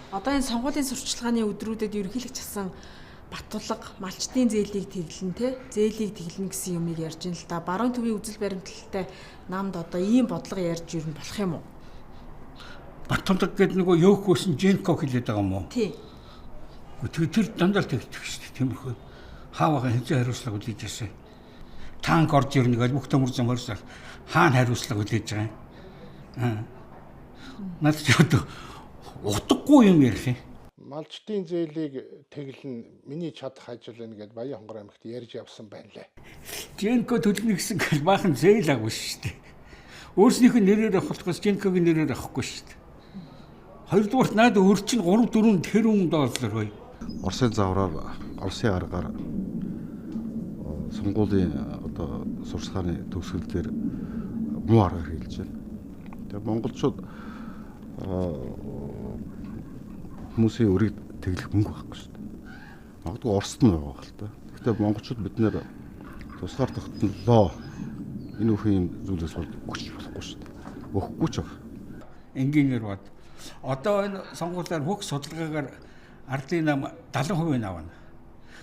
Одоо энэ сонгуулийн сурталчилгааны өдрүүдэд ерөнхийлөгч асан Баттулга малчтын зээлийг тэглэн зээлийг тэглэн гэсэн юмыг ярьж ин л да. Баруун төвийн үзэл баримтлалтай намд одоо ийм бодлого ярьж юу болох юм уу? Баттулга гэдэг нөгөө ёох хөөсөн Женко хэлээд байгаа юм уу? Тий. Тэр дандаа л тэгдэг шүү дээ. Тиймэрхүү хааваа хэнцэн хариуцлага үлээж ирсэн. Танк орж ирнэ гэж бүх төмөр замаарсаар хаана хариуцлага үлээж байгаа юм. Наад чи одоо утгагүй юм ярих юм. Малчтын зээлийг тэглэн миний чадах ажил байна гэдээ Баян хонгор аймагт ярьж явсан байна лээ. Женко төлнө гэсэн гэж баахан зээл аггүй шүү дээ. Өөрснийхөө нэрээр авахлахаас Женкогийн нэрээр авахгүй шүү дээ. Хоёрдугаарт наад өөр чинь 3-4 тэрбум доллар бай. Оросын завраар, Оросын аргаар сонгуулийн одоо сурчлагын төгсгөл дээр муу аргаар хийлж байна. Тэгээ монголчууд хүмүүсийн өрийг тэглэх мөнгө байхгүй шүү дээ. Магадгүй Оросд нь байгаа хэл та. Гэхдээ монголчууд бид нэр тусгаар тогтнолоо энэ үхэн юм зүйлээс бол өгч болохгүй шүү дээ. Өгөхгүй ч байгаа. Инженер бод. Одоо энэ сонгуулиар бүх судалгаагаар ардын нам 70% авна.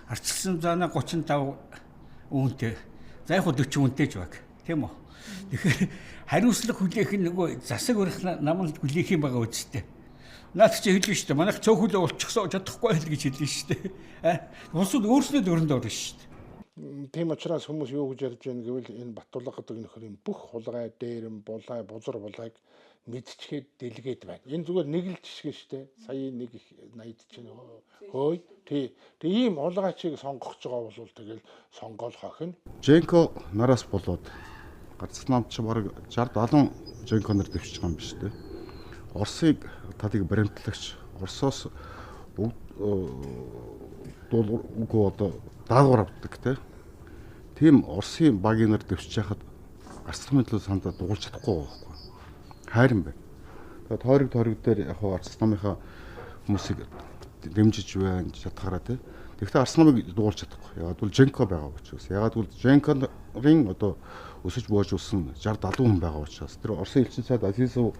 Арчилсан заана 35 үүнтэй. За яг 40 үнэтэй ч баг. Тийм үү? Тэгэхээр хариуцлага хүлээх нь нөгөө засаг барих намд хүлээх юм байгаа үстэй. Наад чи хэлнэ шүү дээ. Манайх цөөхөлөө болчихсоо чадахгүй л гэж хэлнэ шүү дээ. Улсууд өөрснөө дөрөнд орно шүү дээ. Тийм учраас хүмүүс юу гэж ярьж байна гэвэл энэ Баттулга гэдэг нөхөр юм бүх хулгай, дээрэм, булай, бузар булайг мэдчихэд дэлгээд байна. Энэ зүгээр нэг л жишг шүү дээ. Сая нэг их 80 чинь хөөй. Тэг ийм хулгайчийг сонгох гэж байгаа бол тэгэл сонгоол хохино. Женко нараас болоод гарц намд ч бараг 60-70 Женконор дэвшиж байгаа юм биш үү? Оросыг талыг баримтлагч Оросоос дуулгүй одоо даалгавар авдаг тийм Оросын багийнаар дэвшиж яхад арцлагын төлөө сандаа дуулж чадахгүй байгаа байхгүй. Хайран байна. Тэгээд тойрог дээр яг арц намынхаа хүмүүсийг дэмжиж байна чадхаараа тий. Тэгэхдээ арц намыг дуулж чадахгүй. Ягаад бол Женко байгаа учраас. Ягаад бол Женконы одоо өсөж боожулсан 60-70 хүн байгаа учраас тэр Оросын элчин цаад Азизов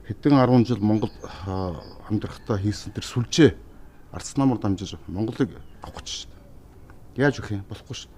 хэдэн 10 жил Монгол амьдрахтаа хийсэн тэр сүлжээ арц намар дамжиж Монголыг авах гэж шүү дээ. Яаж өгөх юм болохгүй шүү дээ.